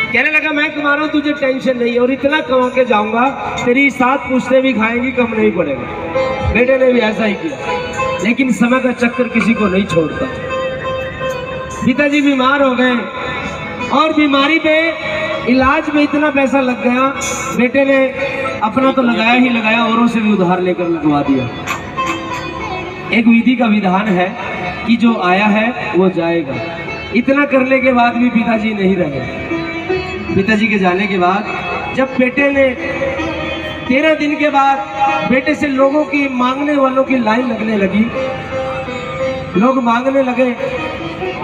कहने लगा मैं कमा रहा हूँ, तुझे टेंशन नहीं, और इतना कमा के जाऊंगा तेरी 7 पुश्तें भी खाएंगी, कम नहीं पड़ेगा। बेटे ने भी ऐसा ही किया, लेकिन समय का चक्कर किसी को नहीं छोड़ता। पिताजी बीमार हो गए और बीमारी पे इलाज में इतना पैसा लग गया, बेटे ने अपना तो लगाया ही लगाया, औरों से भी उधार लेकर लगवा दिया। एक विधि का विधान है कि जो आया है वो जाएगा। इतना करने के बाद भी पिताजी नहीं रहे। पिताजी के जाने के बाद जब बेटे ने 13 दिन के बाद बेटे से लोगों की मांगने वालों की लाइन लगने लगी, लोग मांगने लगे।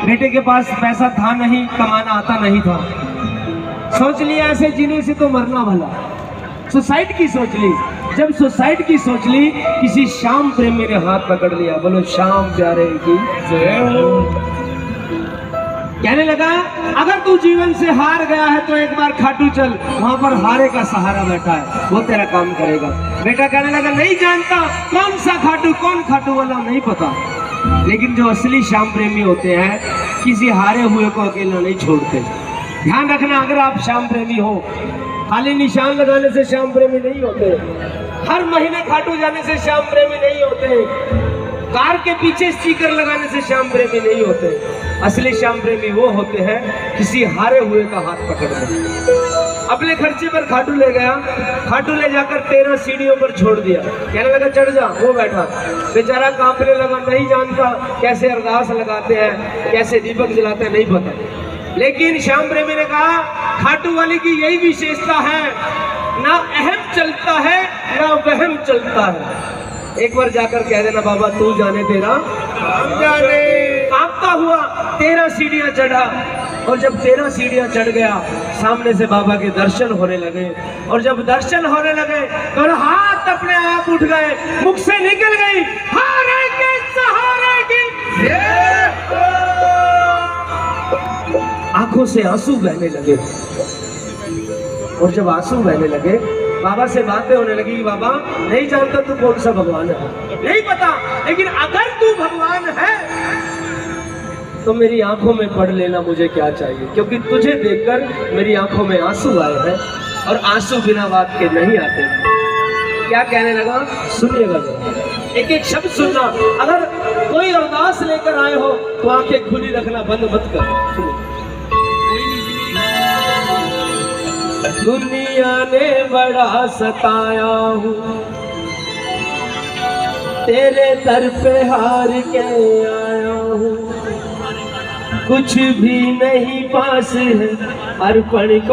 बेटे के पास पैसा था नहीं, कमाना आता नहीं था। सोच लिया ऐसे जीने से तो मरना भला, सुसाइड की सोच ली। जब सुसाइड की सोच ली, किसी श्याम प्रेमी ने हाथ पकड़ लिया। बोलो श्याम प्यारे की जय हो। कहने लगा अगर तू जीवन से हार गया है तो एक बार खाटू चल, वहां पर हारे का सहारा बैठा है, वो तेरा काम करेगा। बेटा कहने लगा नहीं जानता कौन सा खाटू, कौन खाटू वाला नहीं पता। लेकिन जो असली श्याम प्रेमी होते हैं किसी हारे हुए को अकेला नहीं छोड़ते। ध्यान रखना, अगर आप श्याम प्रेमी हो, खाली निशान लगाने से श्याम प्रेमी नहीं होते, हर महीने खाटू जाने से श्याम प्रेमी नहीं होते, कार के पीछे स्टिकर लगाने से श्याम प्रेमी नहीं होते। असली श्याम प्रेमी वो होते हैं किसी हारे हुए का हाथ पकड़कर। अपने खर्चे पर खाटू ले गया, खाटू ले जाकर 13 सीढ़ियों पर छोड़ दिया। कहने लगा चढ़ जा, वो बैठा। बेचारा कांपने लगा, नहीं जानता कैसे अरदास लगाते हैं, कैसे दीपक जलाते हैं, नहीं पता। लेकिन श्याम प्रेमी ने कहा खाटू वाली की यही विशेषता है, ना अहम चलता है ना वहम चलता है। एक बार जाकर कह देना बाबा तू जाने तेरा जाने। कांपता हुआ 13 सीढ़ियां चढ़ा, और जब 13 सीढ़ियां चढ़ गया सामने से बाबा के दर्शन होने लगे। और जब दर्शन होने लगे तो हाथ अपने आप उठ गए, मुख से निकल गई हारे के सहारे की। आंखों से आंसू बहने लगे, और जब आंसू बहने लगे बाबा से बातें होने लगी कि बाबा नहीं जानता तू कौन सा भगवान है, नहीं पता, लेकिन अगर तू भगवान है तो मेरी आंखों में पढ़ लेना मुझे क्या चाहिए, क्योंकि तुझे देखकर मेरी आंखों में आंसू आए हैं, और आंसू बिना बात के नहीं आते। क्या कहने लगा सुनिएगा जरा, एक एक शब्द सुनना। अगर कोई अरदास लेकर आए हो तो आंखें खुली रखना, बंद मत कर। सुनो। दुनिया ने बड़ा सताया हूँ, तेरे दर पे हार के आया हूँ, कुछ भी नहीं पास है अर्पण को